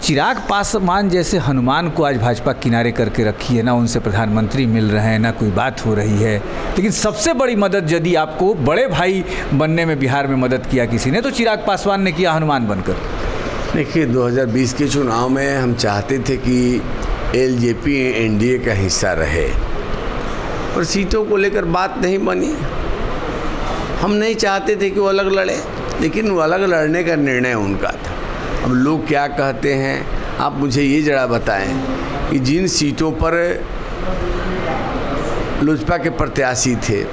चिराग पासवान जैसे हनुमान को आज भाजपा किनारे करके रखी है, ना उनसे प्रधानमंत्री मिल रहे हैं, ना कोई बात हो रही है। लेकिन सबसे बड़ी मदद यदि आपको बड़े भाई बनने में बिहार में मदद किया किसी ने तो चिराग पासवान ने किया हनुमान बनकर। देखिए 2020 के चुनाव में हम चाहते थे कि एलजेपी एनडीए का हिस्सा रहे और सीटों को लेकर बात नहीं बनी। हम नहीं चाहते थे कि वो अलग लड़े, लेकिन वो अलग लड़ने का निर्णय उनका था। अब लोग क्या कहते हैं, आप मुझे ये जरा बताएं कि जिन सीटों पर लोजपा के प्रत्याशी थे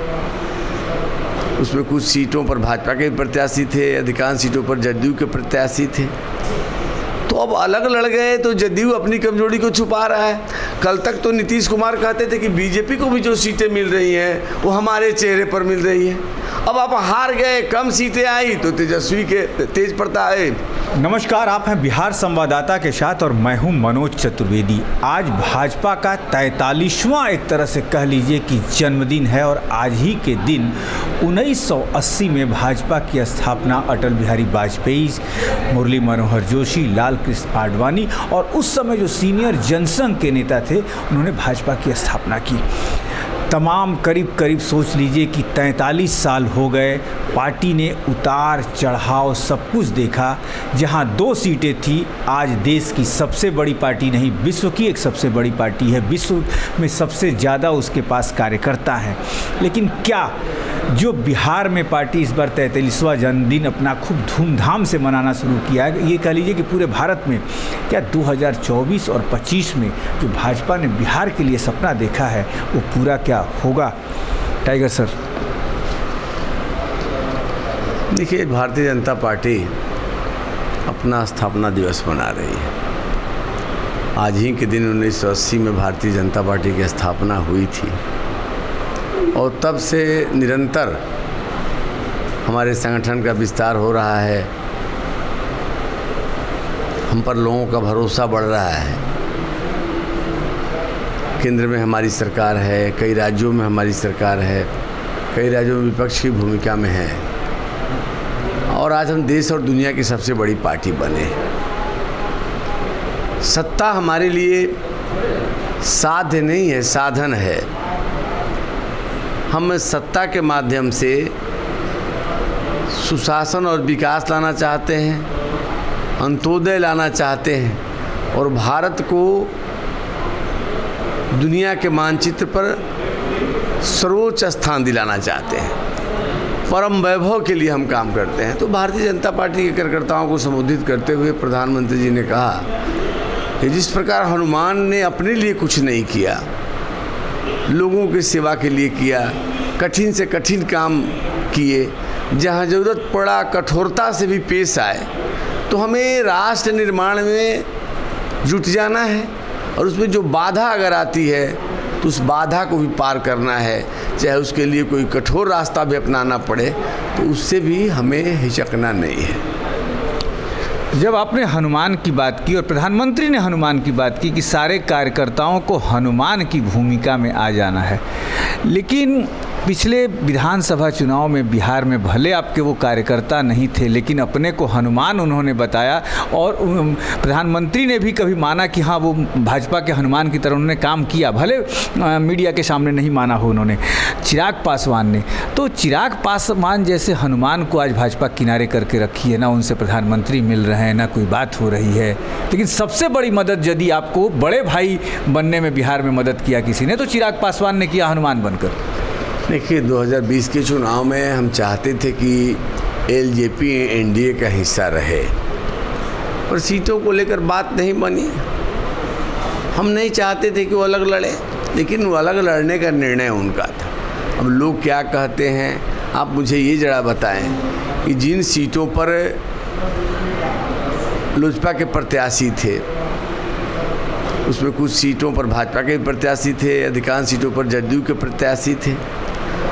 उसमें कुछ सीटों पर भाजपा के प्रत्याशी थे, अधिकांश सीटों पर जदयू के प्रत्याशी थे, तो अब अलग लड़ गए तो जदयू अपनी कमजोरी को छुपा रहा है। कल तक तो नीतीश कुमार कहते थे कि बीजेपी को भी जो सीटें मिल रही हैं वो हमारे चेहरे पर मिल रही है। अब आप हार गए, कम सीटें आई तो तेजस्वी के तेज प्रताप। नमस्कार, आप हैं बिहार संवाददाता के साथ और मैं हूं मनोज चतुर्वेदी। आज भाजपा का 43वां एक तरह से कह लीजिए कि जन्मदिन है और आज ही के दिन 1980 में भाजपा की स्थापना अटल बिहारी वाजपेयी, मुरली मनोहर जोशी, लाल कृष्ण आडवाणी और उस समय जो सीनियर जनसंघ के नेता थे उन्होंने भाजपा की स्थापना की। तमाम करीब सोच लीजिए कि 43 साल हो गए, पार्टी ने उतार चढ़ाव सब कुछ देखा। जहां 2 सीटें थी, आज देश की सबसे बड़ी पार्टी नहीं, विश्व की एक सबसे बड़ी पार्टी है, विश्व में सबसे ज़्यादा उसके पास कार्यकर्ता हैं। लेकिन क्या जो बिहार में पार्टी इस बार 43वां जन्मदिन अपना खूब धूमधाम से मनाना शुरू किया है, ये कह लीजिए कि पूरे भारत में, क्या 2024 और 25 में जो भाजपा ने बिहार के लिए सपना देखा है वो पूरा क्या होगा? Tiger sir. देखिए, भारतीय जनता पार्टी अपना स्थापना दिवस मना रही है। आज ही के दिन 1980 में भारतीय जनता पार्टी की स्थापना हुई थी और तब से निरंतर हमारे संगठन का विस्तार हो रहा है, हम पर लोगों का भरोसा बढ़ रहा है। केंद्र में हमारी सरकार है, कई राज्यों में हमारी सरकार है, कई राज्यों में विपक्ष की भूमिका में है और आज हम देश और दुनिया की सबसे बड़ी पार्टी बने। सत्ता हमारे लिए साध्य नहीं है, साधन है। हम सत्ता के माध्यम से सुशासन और विकास लाना चाहते हैं, अंत्योदय लाना चाहते हैं और भारत को दुनिया के मानचित्र पर सर्वोच्च स्थान दिलाना चाहते हैं। परम वैभव के लिए हम काम करते हैं। तो भारतीय जनता पार्टी के कार्यकर्ताओं को संबोधित करते हुए प्रधानमंत्री जी ने कहा कि जिस प्रकार हनुमान ने अपने लिए कुछ नहीं किया, लोगों की सेवा के लिए किया, कठिन से कठिन काम किए, जहाँ ज़रूरत पड़ा कठोरता से भी पेश आए, तो हमें राष्ट्र निर्माण में जुट जाना है और उसमें जो बाधा अगर आती है तो उस बाधा को भी पार करना है, चाहे उसके लिए कोई कठोर रास्ता भी अपनाना पड़े, तो उससे भी हमें हिचकना नहीं है। जब आपने हनुमान की बात की और प्रधानमंत्री ने हनुमान की बात की कि सारे कार्यकर्ताओं को हनुमान की भूमिका में आ जाना है, लेकिन पिछले विधानसभा चुनाव में बिहार में भले आपके वो कार्यकर्ता नहीं थे, लेकिन अपने को हनुमान उन्होंने बताया और प्रधानमंत्री ने भी कभी माना कि हाँ वो भाजपा के हनुमान की तरह उन्होंने काम किया, भले मीडिया के सामने नहीं माना हो उन्होंने। चिराग पासवान ने, तो चिराग पासवान जैसे हनुमान को आज भाजपा किनारे करके रखी है, ना उनसे प्रधानमंत्री मिल रहे हैं, ना कोई बात हो रही है। लेकिन सबसे बड़ी मदद यदि आपको बड़े भाई बनने में बिहार में मदद किया किसी ने तो चिराग पासवान ने किया हनुमान बनकर। देखिए 2020 के चुनाव में हम चाहते थे कि एलजेपी एनडीए का हिस्सा रहे और सीटों को लेकर बात नहीं बनी। हम नहीं चाहते थे कि वो अलग लड़े, लेकिन वो अलग लड़ने का निर्णय उनका था। अब लोग क्या कहते हैं, आप मुझे ये जरा बताएं कि जिन सीटों पर लोजपा के प्रत्याशी थे उसमें कुछ सीटों पर भाजपा के प्रत्याशी थे, अधिकांश सीटों पर जदयू के प्रत्याशी थे,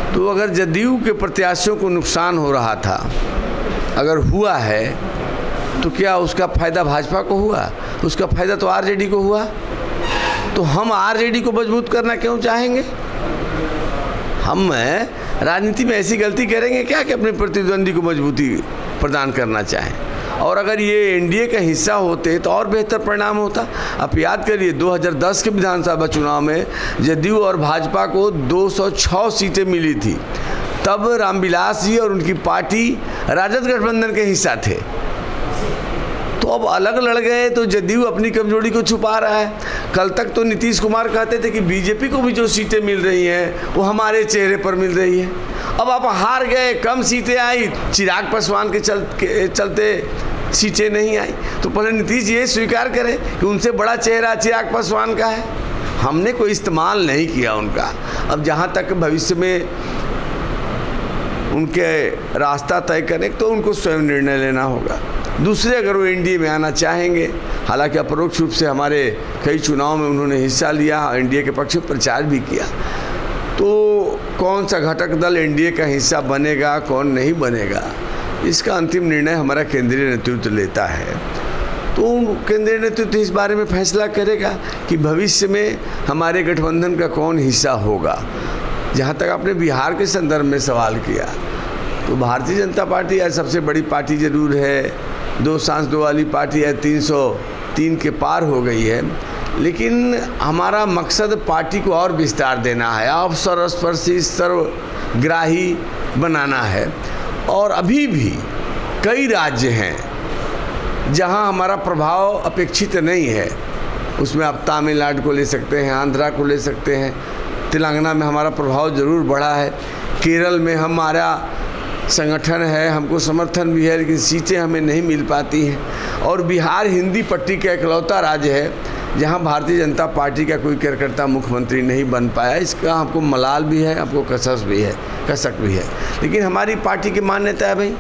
तो अगर जदयू के प्रत्याशियों को नुकसान हो रहा था, अगर हुआ है, तो क्या उसका फ़ायदा भाजपा को हुआ? उसका फ़ायदा तो आरजेडी को हुआ। तो हम आरजेडी को मजबूत करना क्यों चाहेंगे? हम राजनीति में ऐसी गलती करेंगे क्या कि अपने प्रतिद्वंदी को मजबूती प्रदान करना चाहें? और अगर ये एनडीए का हिस्सा होते तो और बेहतर परिणाम होता। आप याद करिए 2010 के विधानसभा चुनाव में जदयू और भाजपा को 206 सीटें मिली थी। तब रामविलास जी और उनकी पार्टी राजद गठबंधन के हिस्सा थे। तो अब अलग लड़ गए तो जदयू अपनी कमजोरी को छुपा रहा है। कल तक तो नीतीश कुमार कहते थे कि बीजेपी को भी जो सीटें मिल रही हैं वो हमारे चेहरे पर मिल रही है। अब आप हार गए, कम सीटें आई, चिराग पासवान के चलते सीटें नहीं आई। तो पहले नीतीश ये स्वीकार करें कि उनसे बड़ा चेहरा चिराग पासवान का है। हमने कोई इस्तेमाल नहीं किया उनका। अब जहाँ तक भविष्य में उनके रास्ता तय करें तो उनको स्वयं निर्णय लेना होगा। दूसरे अगर वो एनडीए में आना चाहेंगे, हालांकि अपरोक्ष रूप से हमारे कई चुनाव में उन्होंने हिस्सा लिया, एनडीए के पक्ष में प्रचार भी किया, तो कौन सा घटक दल एनडीए का हिस्सा बनेगा, कौन नहीं बनेगा, इसका अंतिम निर्णय हमारा केंद्रीय नेतृत्व लेता है। तो केंद्रीय नेतृत्व इस बारे में फैसला करेगा कि भविष्य में हमारे गठबंधन का कौन हिस्सा होगा। जहाँ तक आपने बिहार के संदर्भ में सवाल किया, तो भारतीय जनता पार्टी आज सबसे बड़ी पार्टी जरूर है, 2 सांसदों वाली पार्टी है, 303 के पार हो गई है, लेकिन हमारा मकसद पार्टी को और विस्तार देना है, और सर्वस्पर्शी सर्वग्राही बनाना है। और अभी भी कई राज्य हैं जहां हमारा प्रभाव अपेक्षित नहीं है। उसमें आप तमिलनाडु को ले सकते हैं, आंध्रा को ले सकते हैं, तेलंगाना में हमारा प्रभाव ज़रूर बढ़ा है, केरल में हमारा संगठन है, हमको समर्थन भी है, लेकिन सीटें हमें नहीं मिल पाती हैं। और बिहार हिंदी पट्टी का इकलौता राज्य है जहां भारतीय जनता पार्टी का कोई कार्यकर्ता मुख्यमंत्री नहीं बन पाया। इसका हमको मलाल भी है, हमको कसक भी है। लेकिन हमारी पार्टी की मान्यता है भाई,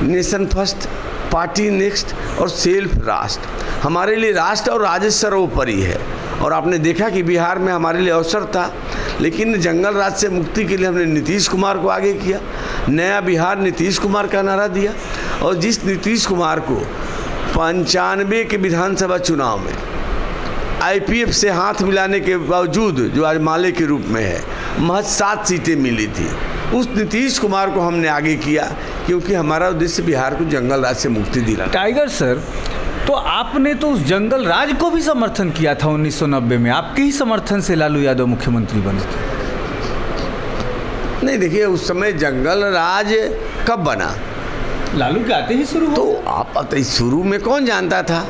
नेशन फर्स्ट, पार्टी नेक्स्ट और सेल्फ राष्ट्र। हमारे लिए राष्ट्र और राज्य सर्वोपरि है। और आपने देखा कि बिहार में हमारे लिए अवसर था, लेकिन जंगल राज से मुक्ति के लिए हमने नीतीश कुमार को आगे किया, नया बिहार नीतीश कुमार का नारा दिया। और जिस नीतीश कुमार को 95 के विधानसभा चुनाव में आईपीएफ से हाथ मिलाने के बावजूद, जो आज माले के रूप में है, महज 7 सीटें मिली थी, उस नीतीश कुमार को हमने आगे किया, क्योंकि हमारा उद्देश्य बिहार को जंगल राज से मुक्ति दिलाना। टाइगर सर, तो आपने तो उस जंगल राज को भी समर्थन किया था 1990 में, आपके ही समर्थन से लालू यादव मुख्यमंत्री बने थे। नहीं, देखिए उस समय जंगल राज कब बना? लालू के आते ही शुरू हुआ। तो आप पता ही शुरू में कौन जानता था?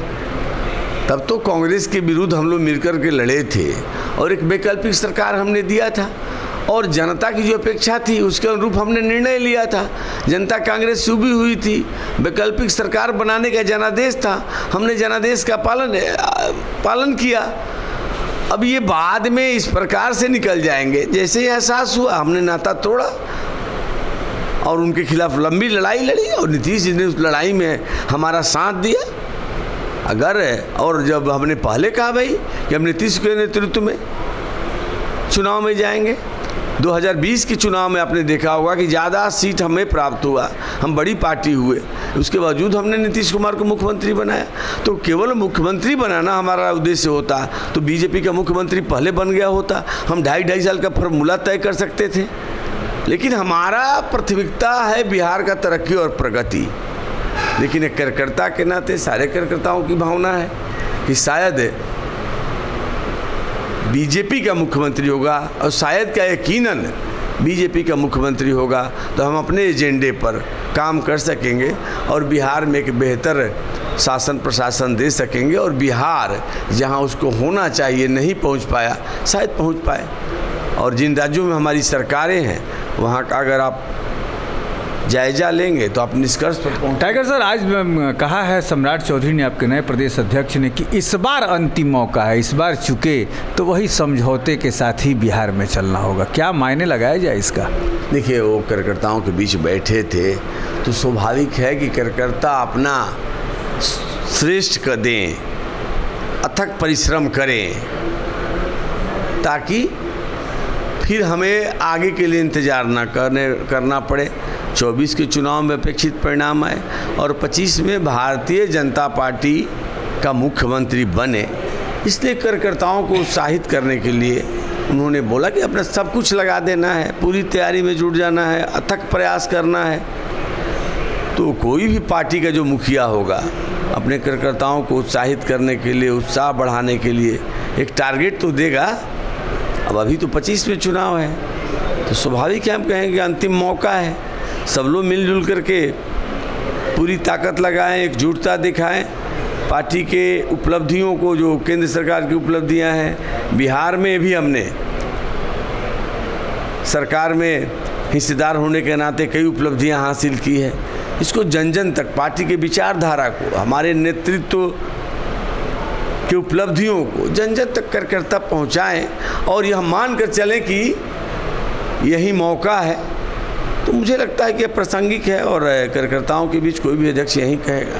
तब तो कांग्रेस के विरुद्ध हम लोग मिलकर के लड़े थे और एक वैकल्पिक सरकार हमने दिया था, और जनता की जो अपेक्षा थी उसके अनुरूप हमने निर्णय लिया था। जनता कांग्रेस सूबी हुई थी, वैकल्पिक सरकार बनाने का जनादेश था, हमने जनादेश का पालन किया। अब ये बाद में इस प्रकार से निकल जाएंगे, जैसे ही एहसास हुआ हमने नाता तोड़ा और उनके खिलाफ लंबी लड़ाई लड़ी, और नीतीश जी ने उस लड़ाई में हमारा साथ दिया। और जब हमने पहले कहा भाई कि हम नीतीश के नेतृत्व में चुनाव में जाएंगे, 2020 के चुनाव में आपने देखा होगा कि ज़्यादा सीट हमें प्राप्त हुआ, हम बड़ी पार्टी हुए, उसके बावजूद हमने नीतीश कुमार को मुख्यमंत्री बनाया। तो केवल मुख्यमंत्री बनाना हमारा उद्देश्य होता तो बीजेपी का मुख्यमंत्री पहले बन गया होता, हम 2.5 साल का फॉर्मूला तय कर सकते थे। लेकिन हमारा प्राथमिकता है बिहार का तरक्की और प्रगति। लेकिन एक कार्यकर्ता के नाते सारे कार्यकर्ताओं की भावना है कि शायद बीजेपी का मुख्यमंत्री होगा, और शायद क्या यकीनन बीजेपी का मुख्यमंत्री होगा तो हम अपने एजेंडे पर काम कर सकेंगे और बिहार में एक बेहतर शासन प्रशासन दे सकेंगे, और बिहार जहां उसको होना चाहिए नहीं पहुंच पाया, शायद पहुंच पाए। और जिन राज्यों में हमारी सरकारें हैं वहां का अगर आप जायजा लेंगे तो आप निष्कर्ष पर पहुंच। टाइगर सर, आज कहा है सम्राट चौधरी ने, आपके नए प्रदेश अध्यक्ष ने, कि इस बार अंतिम मौका है, इस बार चुके तो वही समझौते के साथ ही बिहार में चलना होगा। क्या मायने लगाया जाए इसका? देखिए, वो कार्यकर्ताओं के बीच बैठे थे तो स्वाभाविक है कि कार्यकर्ता अपना श्रेष्ठ कर दें, अथक परिश्रम करें, ताकि फिर हमें आगे के लिए इंतज़ार ना करना पड़े। 24 के चुनाव में अपेक्षित परिणाम आए और 25 में भारतीय जनता पार्टी का मुख्यमंत्री बने। इसलिए कार्यकर्ताओं को उत्साहित करने के लिए उन्होंने बोला कि अपना सब कुछ लगा देना है, पूरी तैयारी में जुट जाना है, अथक प्रयास करना है। तो कोई भी पार्टी का जो मुखिया होगा अपने कार्यकर्ताओं को उत्साहित करने के लिए, उत्साह बढ़ाने के लिए एक टारगेट तो देगा। अब अभी तो 25 में चुनाव है, तो स्वाभाविक है हम कहेंगे अंतिम मौका है, सब लोग मिलजुल करके पूरी ताकत लगाएं, एकजुटता दिखाएं, पार्टी के उपलब्धियों को, जो केंद्र सरकार की उपलब्धियां हैं, बिहार में भी हमने सरकार में हिस्सेदार होने के नाते कई उपलब्धियां हासिल की है, इसको जन जन तक, पार्टी के विचारधारा को, हमारे नेतृत्व की उपलब्धियों को जन जन तक कार्यकर्ता पहुंचाएं और यह मान कर चलें कि यही मौका है। तो मुझे लगता है कि यह प्रासंगिक है और कार्यकर्ताओं के बीच कोई भी अध्यक्ष यही कहेगा